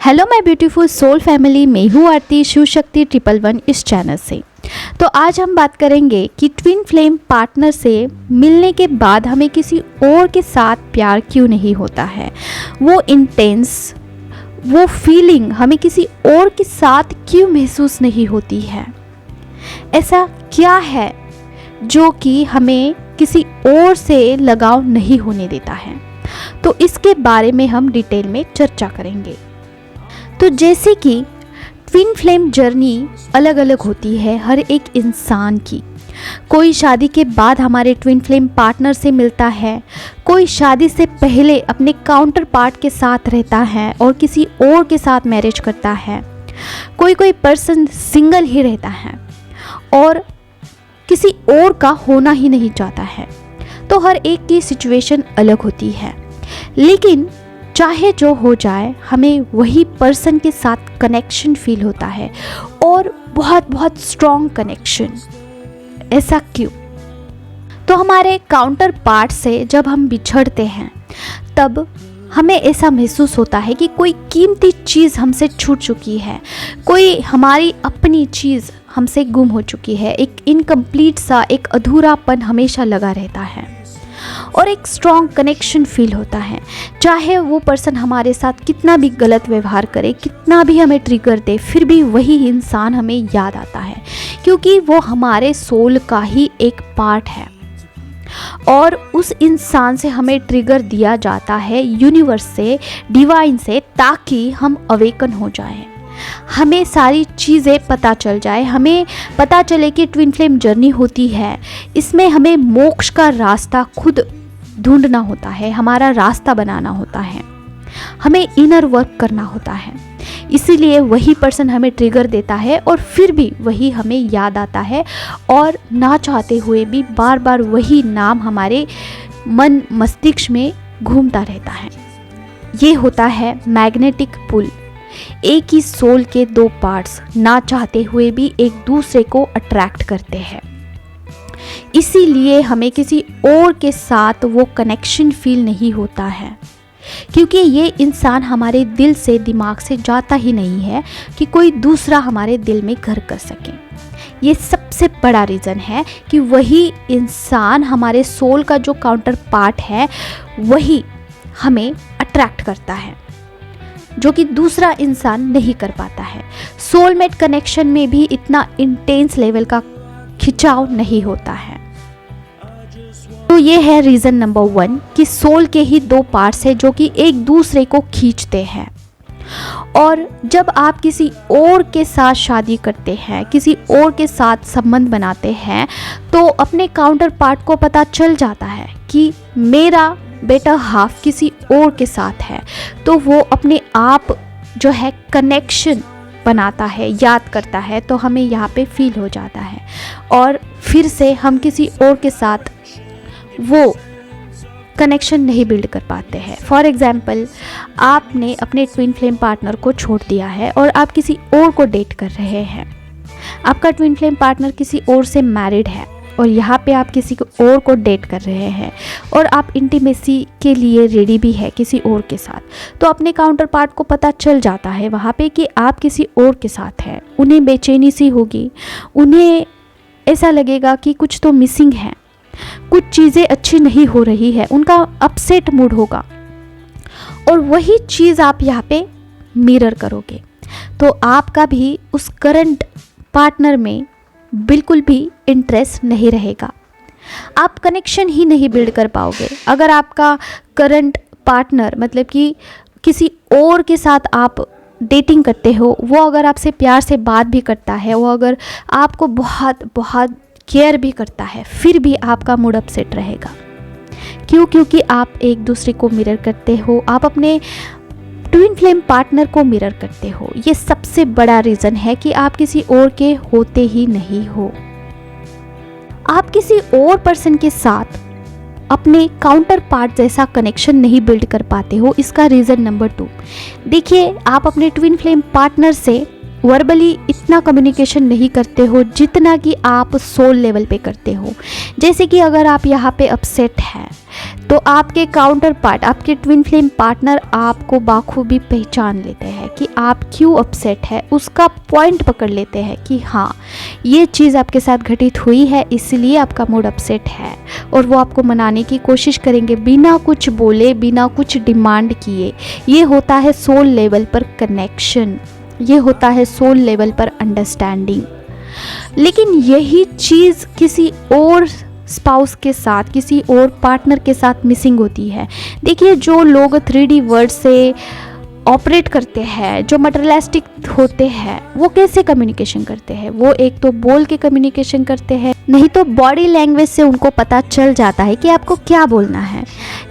Hello my beautiful soul family, मैं हूँ आरती शिव शक्ति 111 इस चैनल से। तो आज हम बात करेंगे कि ट्विन फ्लेम पार्टनर से मिलने के बाद हमें किसी और के साथ प्यार क्यों नहीं होता है। वो इंटेंस, वो फीलिंग हमें किसी और के साथ क्यों महसूस नहीं होती है। ऐसा क्या है जो कि हमें किसी और से लगाव नहीं होने देता है। तो इसके बारे में हम डिटेल में चर्चा करेंगे। तो जैसे कि ट्विन फ्लेम जर्नी अलग अलग होती है हर एक इंसान की। कोई शादी के बाद हमारे ट्विन फ्लेम पार्टनर से मिलता है, कोई शादी से पहले अपने काउंटर पार्ट के साथ रहता है और किसी और के साथ मैरिज करता है, कोई पर्सन सिंगल ही रहता है और किसी और का होना ही नहीं चाहता है। तो हर एक की सिचुएशन अलग होती है, लेकिन चाहे जो हो जाए हमें वही पर्सन के साथ कनेक्शन फील होता है और बहुत स्ट्रॉन्ग कनेक्शन। ऐसा क्यों? तो हमारे काउंटर पार्ट से जब हम बिछड़ते हैं तब हमें ऐसा महसूस होता है कि कोई कीमती चीज़ हमसे छूट चुकी है, कोई हमारी अपनी चीज़ हमसे गुम हो चुकी है। एक इनकम्प्लीट सा, एक अधूरापन हमेशा लगा रहता है और एक स्ट्रॉन्ग कनेक्शन फील होता है। चाहे वो पर्सन हमारे साथ कितना भी गलत व्यवहार करे, कितना भी हमें ट्रिगर दे, फिर भी वही इंसान हमें याद आता है, क्योंकि वो हमारे सोल का ही एक पार्ट है और उस इंसान से हमें ट्रिगर दिया जाता है यूनिवर्स से, डिवाइन से, ताकि हम अवेकन हो जाएं, हमें सारी चीज़ें पता चल जाए, हमें पता चले कि ट्विन फ्लेम जर्नी होती है। इसमें हमें मोक्ष का रास्ता खुद ढूंढना होता है, हमारा रास्ता बनाना होता है, हमें इनर वर्क करना होता है। इसीलिए वही पर्सन हमें ट्रिगर देता है और फिर भी वही हमें याद आता है और ना चाहते हुए भी बार बार वही नाम हमारे मन मस्तिष्क में घूमता रहता है। ये होता है मैग्नेटिक पुल। एक ही सोल के दो पार्ट्स ना चाहते हुए भी एक दूसरे को अट्रैक्ट करते हैं। इसीलिए हमें किसी और के साथ वो कनेक्शन फील नहीं होता है, क्योंकि ये इंसान हमारे दिल से, दिमाग से जाता ही नहीं है कि कोई दूसरा हमारे दिल में घर कर सके। ये सबसे बड़ा रीज़न है कि वही इंसान, हमारे सोल का जो काउंटर पार्ट है, वही हमें अट्रैक्ट करता है, जो कि दूसरा इंसान नहीं कर पाता है। सोलमेट कनेक्शन में भी इतना इंटेंस लेवल का खिंचाव नहीं होता है। तो ये है रीज़न नंबर 1 कि सोल के ही दो पार्ट्स हैं जो कि एक दूसरे को खींचते हैं। और जब आप किसी और के साथ शादी करते हैं, किसी और के साथ संबंध बनाते हैं, तो अपने काउंटर पार्ट को पता चल जाता है कि मेरा बेटर हाफ किसी और के साथ है, तो वो अपने आप जो है कनेक्शन बनाता है, याद करता है। तो हमें यहाँ पे फील हो जाता है और फिर से हम किसी और के साथ वो कनेक्शन नहीं बिल्ड कर पाते हैं। फॉर एग्ज़ाम्पल, आपने अपने ट्विन फ्लेम पार्टनर को छोड़ दिया है और आप किसी और को डेट कर रहे हैं। आपका ट्विन फ्लेम पार्टनर किसी और से मैरिड है और यहाँ पे आप किसी और को डेट कर रहे हैं और आप इंटीमेसी के लिए रेडी भी है किसी और के साथ। तो अपने काउंटर पार्ट को पता चल जाता है वहाँ पे कि आप किसी और के साथ हैं। उन्हें बेचैनी सी होगी, उन्हें ऐसा लगेगा कि कुछ तो मिसिंग है, कुछ चीज़ें अच्छी नहीं हो रही है, उनका अपसेट मूड होगा और वही चीज़ आप यहाँ पे मिरर करोगे। तो आपका भी उस करंट पार्टनर में बिल्कुल भी इंटरेस्ट नहीं रहेगा, आप कनेक्शन ही नहीं बिल्ड कर पाओगे। अगर आपका करंट पार्टनर, मतलब कि किसी और के साथ आप डेटिंग करते हो, वो अगर आपसे प्यार से बात भी करता है, वो अगर आपको बहुत केयर भी करता है, फिर भी आपका मूड अपसेट रहेगा। क्यों? क्योंकि आप एक दूसरे को मिरर करते हो, आप अपने ट्विन फ्लेम पार्टनर को मिरर करते हो। ये सबसे बड़ा रीज़न है कि आप किसी और के होते ही नहीं हो। आप किसी और पर्सन के साथ अपने काउंटर पार्ट जैसा कनेक्शन नहीं बिल्ड कर पाते हो। इसका रीज़न नंबर 2, देखिए, आप अपने ट्विन फ्लेम पार्टनर से वर्बली इतना कम्युनिकेशन नहीं करते हो जितना कि आप सोल लेवल पे करते हो। जैसे कि अगर आप यहाँ पे अपसेट हैं तो आपके काउंटर पार्ट, आपके ट्विन फ्लेम पार्टनर आपको बाखूबी पहचान लेते हैं कि आप क्यों अपसेट है, उसका पॉइंट पकड़ लेते हैं कि हाँ ये चीज़ आपके साथ घटित हुई है इसलिए आपका मूड अपसेट है, और वो आपको मनाने की कोशिश करेंगे बिना कुछ बोले, बिना कुछ डिमांड किए। ये होता है सोल लेवल पर कनेक्शन, ये होता है सोल लेवल पर अंडरस्टैंडिंग। लेकिन यही चीज़ किसी और स्पाउस के साथ, किसी और पार्टनर के साथ मिसिंग होती है। देखिए जो लोग 3D वर्ड से ऑपरेट करते हैं, जो मटेरियलिस्टिक होते हैं, वो कैसे कम्युनिकेशन करते हैं? वो एक तो बोल के कम्युनिकेशन करते हैं, नहीं तो बॉडी लैंग्वेज से उनको पता चल जाता है कि आपको क्या बोलना है।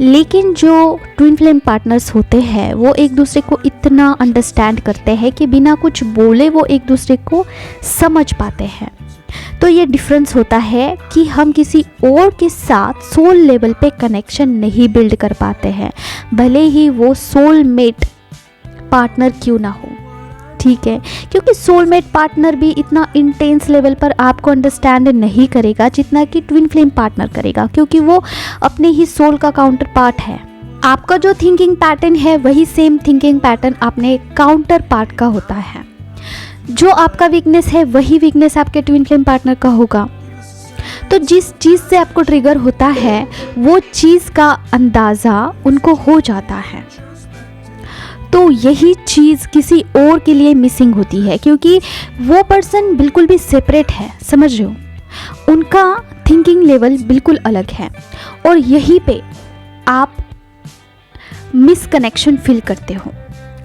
लेकिन जो ट्विन फ्लेम पार्टनर्स होते हैं वो एक दूसरे को इतना अंडरस्टैंड करते हैं कि बिना कुछ बोले वो एक दूसरे को समझ पाते हैं। तो ये डिफरेंस होता है कि हम किसी और के साथ सोल लेवल पे कनेक्शन नहीं बिल्ड कर पाते हैं, भले ही वो सोलमेट पार्टनर क्यों ना हो, ठीक है? क्योंकि सोलमेट पार्टनर भी इतना इंटेंस लेवल पर आपको अंडरस्टैंड नहीं करेगा जितना कि ट्विन फ्लेम पार्टनर करेगा, क्योंकि वो अपने ही सोल का काउंटर पार्ट है। आपका जो थिंकिंग पैटर्न है वही सेम थिंकिंग पैटर्न अपने काउंटर पार्ट का होता है। जो आपका वीकनेस है वही वीकनेस आपके ट्विन फ्लेम पार्टनर का होगा। तो जिस चीज़ से आपको ट्रिगर होता है वो चीज़ का अंदाज़ा उनको हो जाता है। तो यही चीज़ किसी और के लिए मिसिंग होती है, क्योंकि वो पर्सन बिल्कुल भी सेपरेट है, समझ रहे हो? उनका थिंकिंग लेवल बिल्कुल अलग है, और यहीं पे आप मिसकनेक्शन फील करते हो।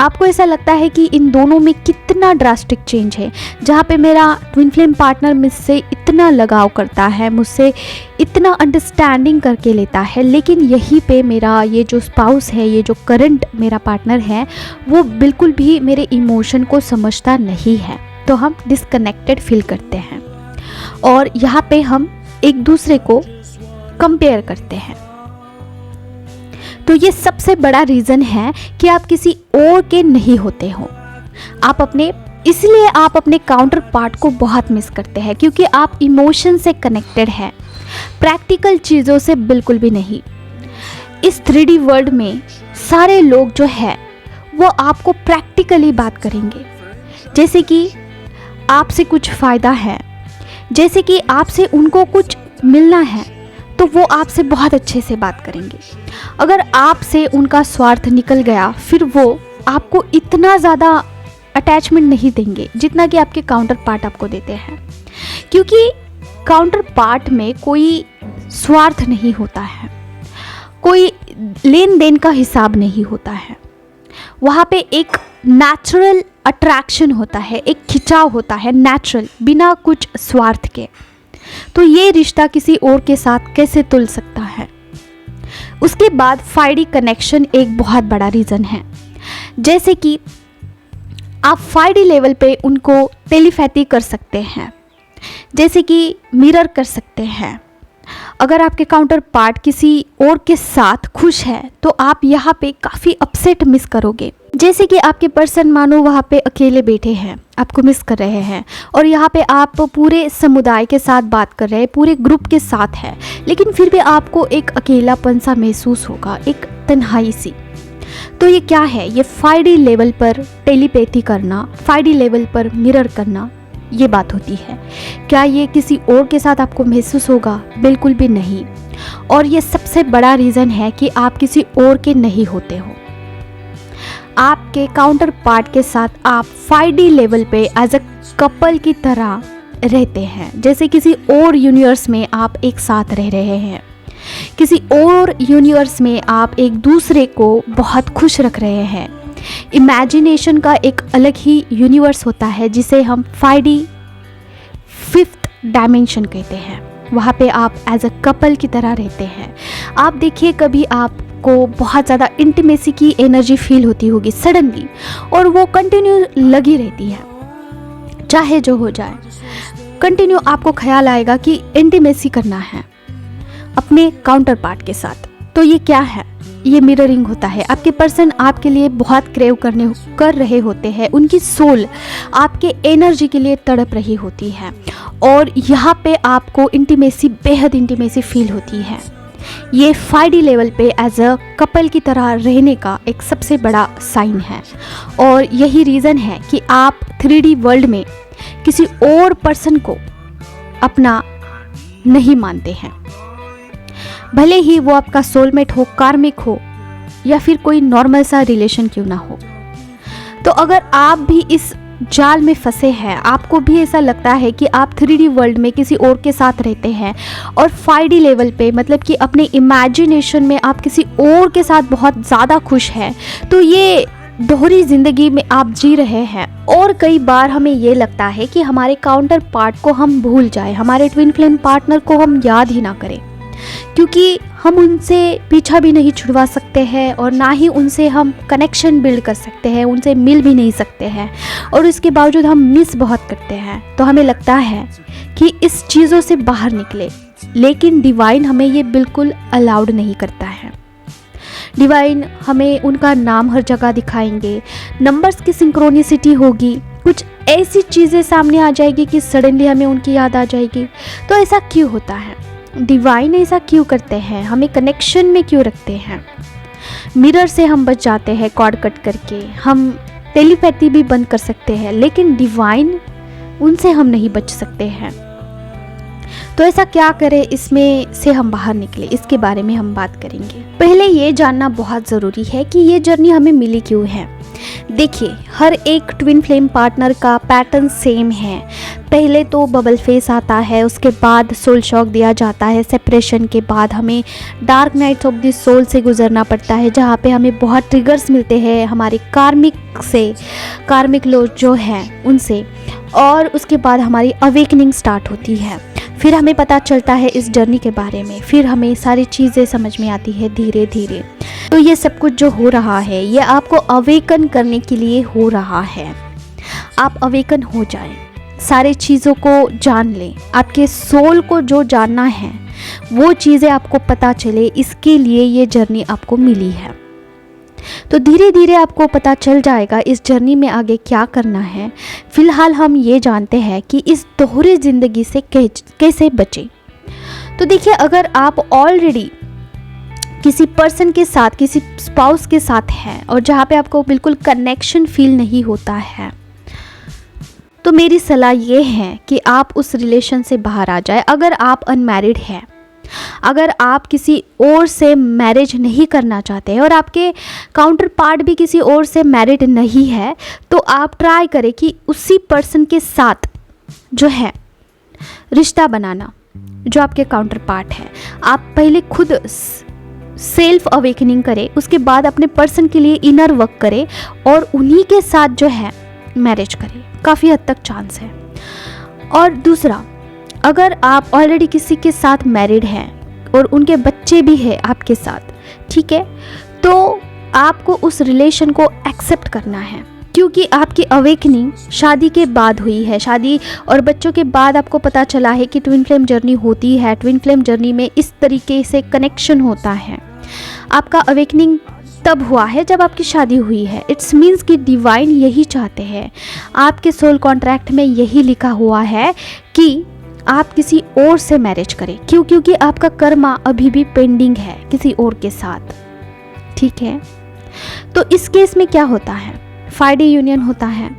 आपको ऐसा लगता है कि इन दोनों में कितना ड्रास्टिक चेंज है, जहाँ पे मेरा ट्विन फ्लेम पार्टनर मुझसे इतना लगाव करता है, मुझसे इतना अंडरस्टैंडिंग करके लेता है, लेकिन यहीं पे मेरा ये जो स्पाउस है, ये जो करंट मेरा पार्टनर है, वो बिल्कुल भी मेरे इमोशन को समझता नहीं है। तो हम डिस्कनेक्टेड फील करते हैं, और यहाँ पे हम एक दूसरे को कंपेयर करते हैं। तो ये सबसे बड़ा रीज़न है कि आप किसी और के नहीं होते हो। इसलिए आप अपने काउंटर पार्ट को बहुत मिस करते हैं, क्योंकि आप इमोशन से कनेक्टेड हैं, प्रैक्टिकल चीज़ों से बिल्कुल भी नहीं। इस 3D वर्ल्ड में सारे लोग जो है वो आपको प्रैक्टिकली बात करेंगे, जैसे कि आपसे कुछ फ़ायदा है, जैसे कि आपसे उनको कुछ मिलना है, तो वो आपसे बहुत अच्छे से बात करेंगे। अगर आपसे उनका स्वार्थ निकल गया फिर वो आपको इतना ज़्यादा अटैचमेंट नहीं देंगे जितना कि आपके काउंटर पार्ट आपको देते हैं, क्योंकि काउंटर पार्ट में कोई स्वार्थ नहीं होता है, कोई लेन देन का हिसाब नहीं होता है। वहाँ पे एक नेचुरल अट्रैक्शन होता है, एक खिंचाव होता है नेचुरल, बिना कुछ स्वार्थ के। तो ये रिश्ता किसी और के साथ कैसे तुल सकता है? उसके बाद 5D कनेक्शन एक बहुत बड़ा रीज़न है। जैसे कि आप 5D लेवल पे उनको टेलीपैथी कर सकते हैं, जैसे कि मिरर कर सकते हैं। अगर आपके काउंटर पार्ट किसी और के साथ खुश है तो आप यहाँ पे काफ़ी अपसेट मिस करोगे। जैसे कि आपके पर्सन मानो वहाँ पे अकेले बैठे हैं, आपको मिस कर रहे हैं, और यहाँ पे आप पूरे समुदाय के साथ बात कर रहे हैं, पूरे ग्रुप के साथ है, लेकिन फिर भी आपको एक अकेलापन सा महसूस होगा, एक तन्हाई सी। तो ये क्या है? ये 5D लेवल पर टेलीपैथी करना, 5D लेवल पर मिरर करना, ये बात होती है। क्या ये किसी और के साथ आपको महसूस होगा? बिल्कुल भी नहीं। और ये सबसे बड़ा रीज़न है कि आप किसी और के नहीं होते हो। आपके काउंटर पार्ट के साथ आप 5D लेवल पे एज अ कपल की तरह रहते हैं, जैसे किसी और यूनिवर्स में आप एक साथ रह रहे हैं, किसी और यूनिवर्स में आप एक दूसरे को बहुत खुश रख रहे हैं। इमेजिनेशन का एक अलग ही यूनिवर्स होता है जिसे हम 5D 5th डायमेंशन कहते हैं। वहाँ पे आप एज अ कपल की तरह रहते हैं। आप देखिए, कभी आपको बहुत ज़्यादा इंटीमेसी की एनर्जी फील होती होगी सडनली, और वो कंटिन्यू लगी रहती है, चाहे जो हो जाए। कंटिन्यू आपको ख्याल आएगा कि इंटीमेसी करना है अपने काउंटर पार्ट के साथ। तो ये क्या है? ये मिररिंग होता है। आपके पर्सन आपके लिए बहुत क्रेव कर रहे होते हैं, उनकी सोल आपके एनर्जी के लिए तड़प रही होती है और यहाँ पे आपको इंटीमेसी, बेहद इंटीमेसी फील होती है। ये 5D लेवल पे एज अ कपल की तरह रहने का एक सबसे बड़ा साइन है और यही रीज़न है कि आप 3D वर्ल्ड में किसी और पर्सन को अपना नहीं मानते हैं, भले ही वो आपका सोलमेट हो, कार्मिक हो या फिर कोई नॉर्मल सा रिलेशन क्यों ना हो। तो अगर आप भी इस जाल में फंसे हैं, आपको भी ऐसा लगता है कि आप 3D वर्ल्ड में किसी और के साथ रहते हैं और 5D लेवल पे मतलब कि अपने इमेजिनेशन में आप किसी और के साथ बहुत ज़्यादा खुश हैं, तो ये दोहरी ज़िंदगी में आप जी रहे हैं। और कई बार हमें ये लगता है कि हमारे काउंटर पार्ट को हम भूल जाएं, हमारे ट्विन फ्लेम पार्टनर को हम याद ही ना करें, क्योंकि हम उनसे पीछा भी नहीं छुड़वा सकते हैं और ना ही उनसे हम कनेक्शन बिल्ड कर सकते हैं, उनसे मिल भी नहीं सकते हैं और इसके बावजूद हम मिस बहुत करते हैं। तो हमें लगता है कि इस चीज़ों से बाहर निकले, लेकिन डिवाइन हमें ये बिल्कुल अलाउड नहीं करता है। डिवाइन हमें उनका नाम हर जगह दिखाएंगे, नंबर्स की सिंक्रोनिसिटी होगी, कुछ ऐसी चीज़ें सामने आ जाएगी कि सडनली हमें उनकी याद आ जाएगी। तो ऐसा क्यों होता है? डिवाइन ऐसा क्यों करते हैं? हमें कनेक्शन में क्यों रखते हैं? मिरर से हम बच जाते हैं कॉर्ड कट करके, हम टेलीपैथी भी बंद कर सकते हैं, लेकिन डिवाइन उनसे हम नहीं बच सकते हैं। तो ऐसा क्या करें इसमें से हम बाहर निकले, इसके बारे में हम बात करेंगे। पहले ये जानना बहुत ज़रूरी है कि ये जर्नी हमें मिली क्यों है। देखिए, हर एक ट्विन फ्लेम पार्टनर का पैटर्न सेम है। पहले तो बबल फेस आता है, उसके बाद सोल शॉक दिया जाता है, सेपरेशन के बाद हमें dark nights of the soul से गुजरना पड़ता है, जहाँ पे हमें बहुत ट्रिगर्स मिलते हैं हमारे कार्मिक लोग जो हैं उनसे, और उसके बाद हमारी अवेकनिंग स्टार्ट होती है। फिर हमें पता चलता है इस जर्नी के बारे में, फिर हमें सारी चीज़ें समझ में आती है धीरे धीरे। तो ये सब कुछ जो हो रहा है ये आपको अवेकन करने के लिए हो रहा है। आप अवेकन हो जाएं, सारी चीज़ों को जान लें, आपके सोल को जो जानना है वो चीज़ें आपको पता चले, इसके लिए ये जर्नी आपको मिली है। तो धीरे धीरे आपको पता चल जाएगा इस जर्नी में आगे क्या करना है। फिलहाल हम ये जानते हैं कि इस दोहरी ज़िंदगी से कैसे बचें। तो देखिए, अगर आप ऑलरेडी किसी पर्सन के साथ, किसी स्पाउस के साथ हैं और जहाँ पे आपको बिल्कुल कनेक्शन फील नहीं होता है, तो मेरी सलाह ये है कि आप उस रिलेशन से बाहर आ जाए। अगर आप अनमैरिड हैं, अगर आप किसी और से मैरिज नहीं करना चाहते हैं और आपके काउंटर पार्ट भी किसी और से मैरिड नहीं है, तो आप ट्राई करें कि उसी पर्सन के साथ जो है रिश्ता बनाना, जो आपके काउंटर पार्ट है। आप पहले खुद सेल्फ अवेकनिंग करें, उसके बाद अपने पर्सन के लिए इनर वर्क करें और उन्हीं के साथ जो है मैरिज करें। काफ़ी हद तक चांस है। और दूसरा, अगर आप ऑलरेडी किसी के साथ मैरिड हैं और उनके बच्चे भी हैं आपके साथ, ठीक है, तो आपको उस रिलेशन को एक्सेप्ट करना है, क्योंकि आपकी अवेकनिंग शादी के बाद हुई है। शादी और बच्चों के बाद आपको पता चला है कि ट्विन फ्लेम जर्नी होती है, ट्विन फ्लेम जर्नी में इस तरीके से कनेक्शन होता है। आपका अवेकनिंग तब हुआ है जब आपकी शादी हुई है। इट्स मीन्स कि डिवाइन यही चाहते हैं, आपके सोल कॉन्ट्रैक्ट में यही लिखा हुआ है कि आप किसी और से मैरिज करें। क्यों? क्योंकि आपका कर्मा अभी भी पेंडिंग है किसी और के साथ, ठीक है। तो इस केस में क्या होता है? 5D यूनियन होता है,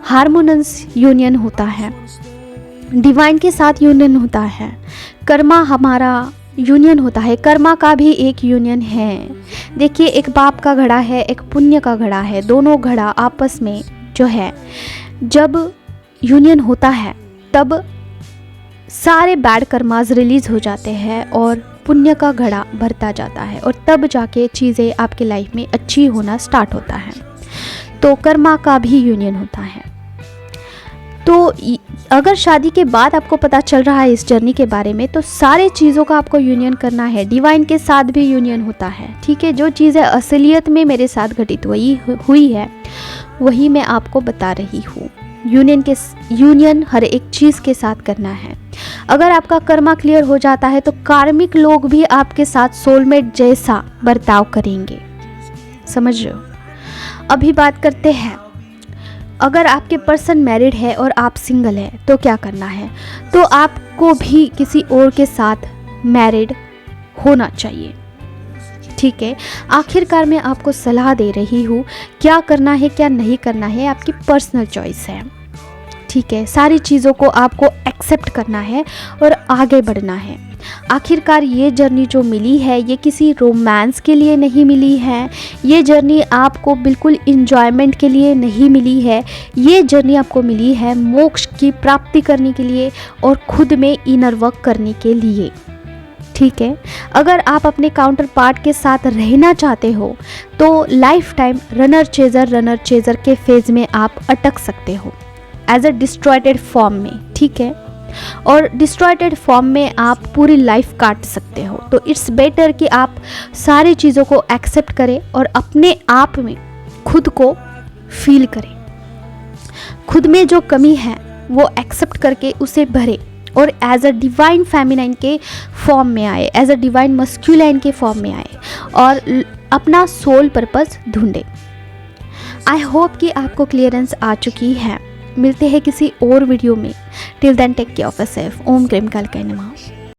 हार्मोनस यूनियन होता है, डिवाइन के साथ यूनियन होता है, कर्मा हमारा यूनियन होता है, कर्मा का भी एक यूनियन है। देखिए, एक पाप का घड़ा है, एक पुण्य का घड़ा है, दोनों घड़ा आपस में जो है जब यूनियन होता है तब सारे बैड कर्मास रिलीज़ हो जाते हैं और पुण्य का घड़ा भरता जाता है और तब जाके चीज़ें आपके लाइफ में अच्छी होना स्टार्ट होता है। तो कर्मा का भी यूनियन होता है। तो अगर शादी के बाद आपको पता चल रहा है इस जर्नी के बारे में, तो सारे चीज़ों का आपको यूनियन करना है। डिवाइन के साथ भी यूनियन होता है, ठीक है। जो चीज़ें असलियत में मेरे साथ घटित हुई है वही मैं आपको बता रही हूँ। यूनियन हर एक चीज़ के साथ करना है। अगर आपका कर्मा क्लियर हो जाता है तो कार्मिक लोग भी आपके साथ सोलमेट जैसा बर्ताव करेंगे। समझ रहे हो? अभी बात करते हैं, अगर आपके पर्सन मैरिड है और आप सिंगल है तो क्या करना है। तो आपको भी किसी और के साथ मैरिड होना चाहिए। ठीक है, आखिरकार मैं आपको सलाह दे रही हूँ, क्या करना है क्या नहीं करना है आपकी पर्सनल चॉइस है। ठीक है, सारी चीज़ों को आपको एक्सेप्ट करना है और आगे बढ़ना है। आखिरकार ये जर्नी जो मिली है ये किसी रोमांस के लिए नहीं मिली है, ये जर्नी आपको बिल्कुल इंजॉयमेंट के लिए नहीं मिली है, ये जर्नी आपको मिली है मोक्ष की प्राप्ति करने के लिए और खुद में इनर वर्क करने के लिए। ठीक है, अगर आप अपने काउंटर पार्ट के साथ रहना चाहते हो तो लाइफ टाइम रनर चेजर के फेज में आप अटक सकते हो एज अ डिस्ट्रॉयटेड फॉर्म में। ठीक है, और डिस्ट्रॉयटेड फॉर्म में आप पूरी लाइफ काट सकते हो। तो इट्स बेटर कि आप सारी चीज़ों को एक्सेप्ट करें और अपने आप में खुद को फील करें, खुद में जो कमी है वो एक्सेप्ट करके उसे भरें और एज अ डिवाइन फेमिनाइन के फॉर्म में आए, एज अ डिवाइन मस्क्यूलाइन के फॉर्म में आए और अपना सोल पर्पस ढूंढे। आई होप कि आपको क्लियरेंस आ चुकी है। मिलते हैं किसी और वीडियो में। Till then take care of yourself. ओम क्रीम काल का नमः।